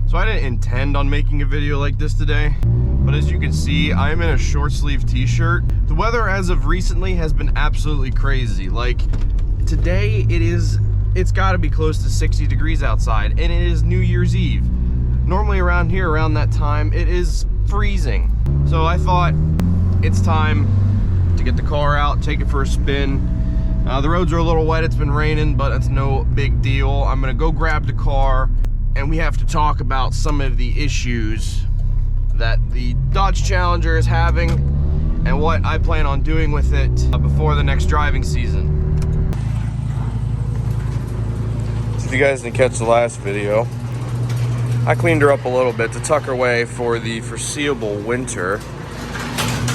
So I didn't intend on making a video like this today, but as you can see, I'm in a short sleeve t-shirt. The weather as of recently has been absolutely crazy. Like today it's gotta be close to 60 degrees outside, and it is New Year's Eve. Normally around here, around that time, it is freezing. So I thought it's time to get the car out, take it for a spin. The roads are a little wet, it's been raining, but it's no big deal. I'm gonna go grab the car, and we have to talk about some of the issues that the Dodge Challenger is having and what I plan on doing with it before the next driving season. So if you guys didn't catch the last video, I cleaned her up a little bit to tuck her away for the foreseeable winter.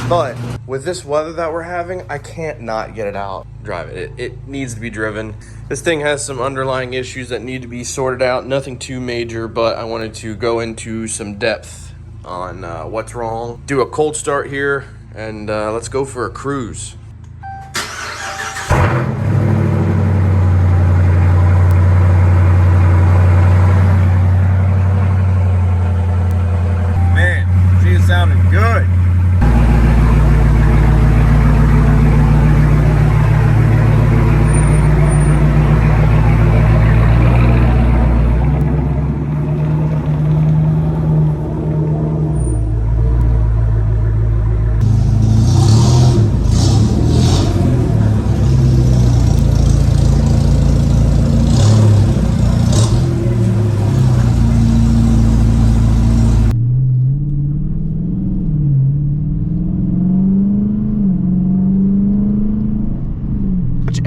But with this weather that we're having, I can't not get it out, drive it. It needs to be driven. This thing has some underlying issues that need to be sorted out. Nothing too major, but I wanted to go into some depth on what's wrong. Do a cold start here, and let's go for a cruise. Man, she's sounding good.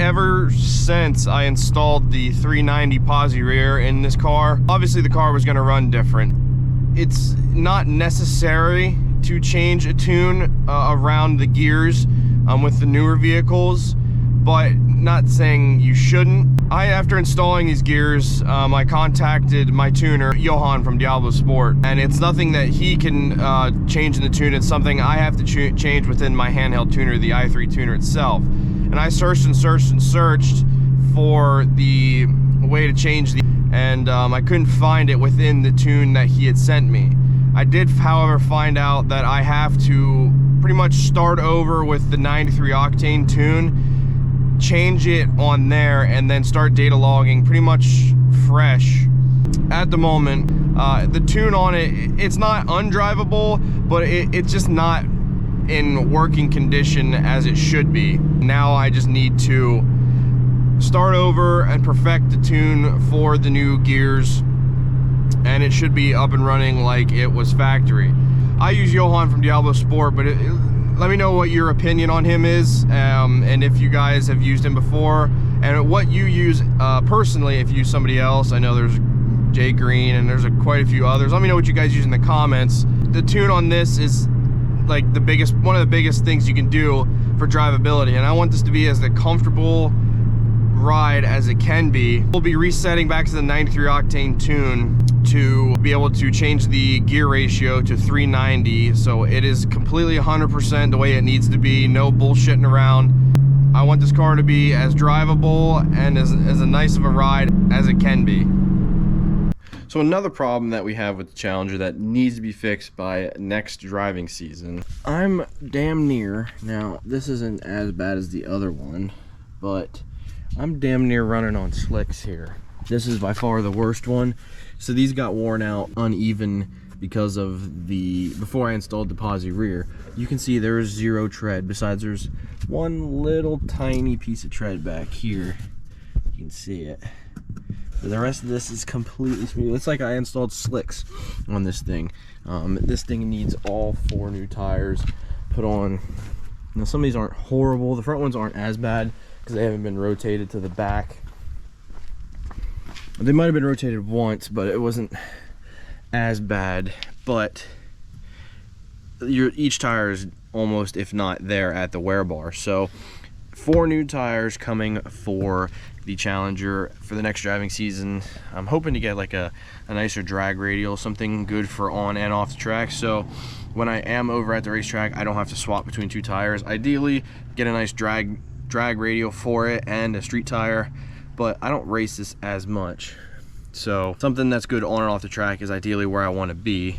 Ever since I installed the 390 posi rear in this car, obviously the car was going to run different. It's not necessary to change a tune around the gears with the newer vehicles, but not saying you shouldn't. After installing these gears, I contacted my tuner, Johan from Diablo Sport, and it's nothing that he can change in the tune. It's something I have to change within my handheld tuner, the i3 tuner itself. And I searched and searched and searched for the way to change the, and I couldn't find it within the tune that he had sent me. I did, however, find out that I have to pretty much start over with the 93 octane tune, change it on there, and then start data logging pretty much fresh. At the moment, the tune on it, it's not undrivable, but it's just not in working condition as it should be. Now I just need to start over and perfect the tune for the new gears, and it should be up and running like it was factory. I use Johan from Diablo Sport, but let me know what your opinion on him is, and if you guys have used him before, and what you use personally if you use somebody else. I know there's Jay Green and there's quite a few others. Let me know what you guys use in the comments. The tune on this is like one of the biggest things you can do for drivability, and I want this to be as the comfortable ride as it can be. We'll be resetting back to the 93 octane tune to be able to change the gear ratio to 390, so it is completely 100% the way it needs to be. No bullshitting around. I want this car to be as drivable and as a nice of a ride as it can be. So another problem that we have with the Challenger that needs to be fixed by next driving season, I'm damn near, now this isn't as bad as the other one, but I'm damn near running on slicks here. This is by far the worst one. So these got worn out uneven because of before I installed the posi rear. You can see there's zero tread, besides there's one little tiny piece of tread back here. You can see it. But the rest of this is completely smooth. It's like I installed slicks on this thing. This thing needs all 4 new tires put on. Now some of these aren't horrible. The front ones aren't as bad because they haven't been rotated to the back. They might have been rotated once, but it wasn't as bad. But each tire is almost, if not there, at the wear bar. So 4 new tires coming for the Challenger for the next driving season. I'm hoping to get like a nicer drag radial, something good for on and off the track, so when I am over at the racetrack I don't have to swap between 2 tires. Ideally get a nice drag radial for it and a street tire, but I don't race this as much. So something that's good on and off the track is ideally where I want to be.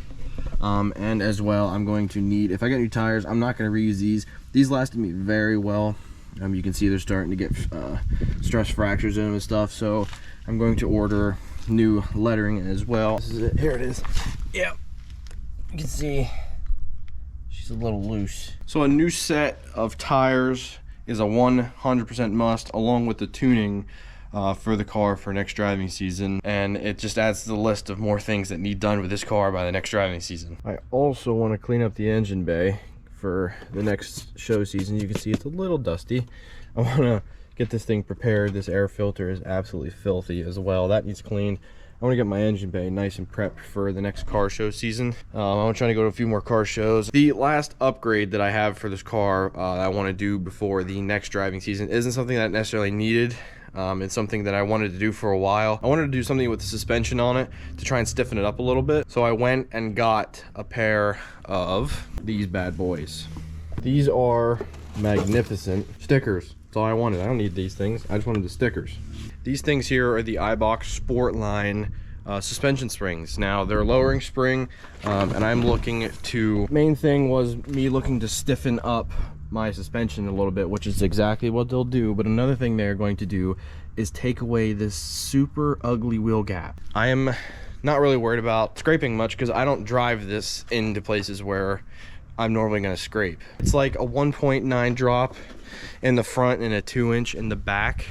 And as well, I'm going to need, if I get new tires, I'm not going to reuse these. These lasted me very well. You can see they're starting to get stress fractures in them and stuff. So I'm going to order new lettering as well. This is it. Here it is. Yep. You can see she's a little loose. So a new set of tires is a 100% must, along with the tuning for the car for next driving season, and it just adds to the list of more things that need done with this car by the next driving season. I also want to clean up the engine bay for the next show season. You can see it's a little dusty. I want to get this thing prepared. This air filter is absolutely filthy as well. That needs cleaned. I want to get my engine bay nice and prepped for the next car show season. I'm trying to go to a few more car shows. The last upgrade that I have for this car that I want to do before the next driving season isn't something that necessarily needed. It's something that I wanted to do for a while. I wanted to do something with the suspension on it to try and stiffen it up a little bit. So I went and got a pair of these bad boys. These are magnificent stickers. That's all I wanted. I don't need these things. I just wanted the stickers. These things here are the Eibach Sportline suspension springs. Now they're a lowering spring, and I'm looking to, main thing was me looking to stiffen up my suspension a little bit, which is exactly what they'll do. But another thing they're going to do is take away this super ugly wheel gap. I am not really worried about scraping much because I don't drive this into places where I'm normally going to scrape. It's like a 1.9 drop in the front and a 2-inch in the back.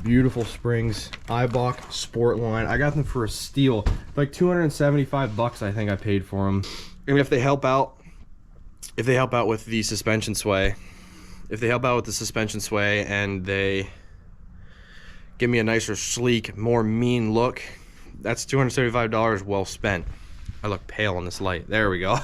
Beautiful springs, Eibach Sportline. I got them for a steal, like 275 bucks I think I paid for them. And if they help out with the suspension sway, and they give me a nicer, sleek, more mean look, that's $275 well spent. I look pale in this light. There we go.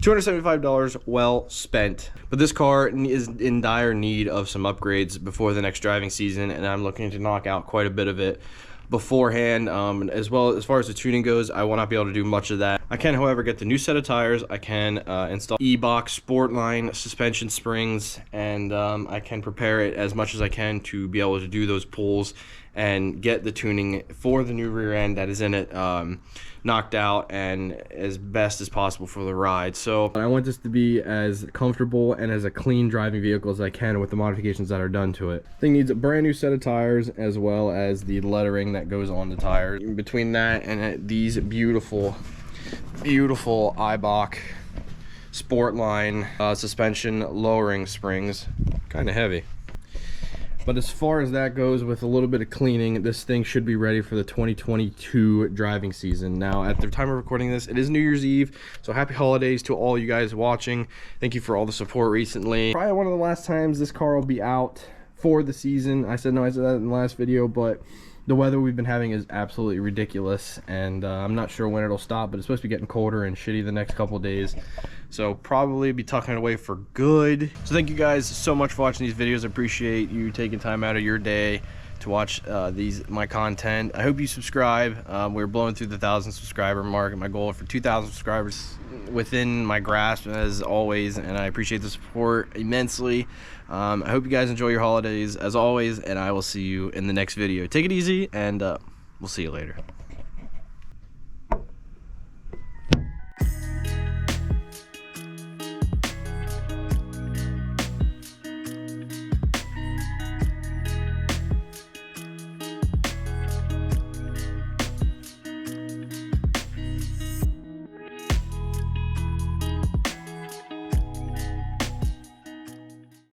$275 well spent. But this car is in dire need of some upgrades before the next driving season, and I'm looking to knock out quite a bit of it beforehand. As well as far as the tuning goes, I will not be able to do much of that. I can, however, get the new set of tires. I can install Eibach Sportline suspension springs, and I can prepare it as much as I can to be able to do those pulls and get the tuning for the new rear end that is in it knocked out and as best as possible for the ride. So I want this to be as comfortable and as a clean driving vehicle as I can with the modifications that are done to it. Thing needs a brand new set of tires as well as the lettering that goes on the tires. Between that and these beautiful Eibach Sportline suspension lowering springs, kind of heavy. But as far as that goes, with a little bit of cleaning, this thing should be ready for the 2022 driving season. Now, at the time of recording this, it is New Year's Eve, so happy holidays to all you guys watching. Thank you for all the support recently. Probably one of the last times this car will be out for the season. I said that in the last video, but the weather we've been having is absolutely ridiculous, and I'm not sure when it'll stop, but it's supposed to be getting colder and shitty the next couple of days. So probably be tucking it away for good. So thank you guys so much for watching these videos. I appreciate you taking time out of your day to watch my content. I hope you subscribe. We're blowing through the 1,000 subscriber mark, and my goal for 2,000 subscribers within my grasp as always, and I appreciate the support immensely. I hope you guys enjoy your holidays as always, and I will see you in the next video. Take it easy, and we'll see you later.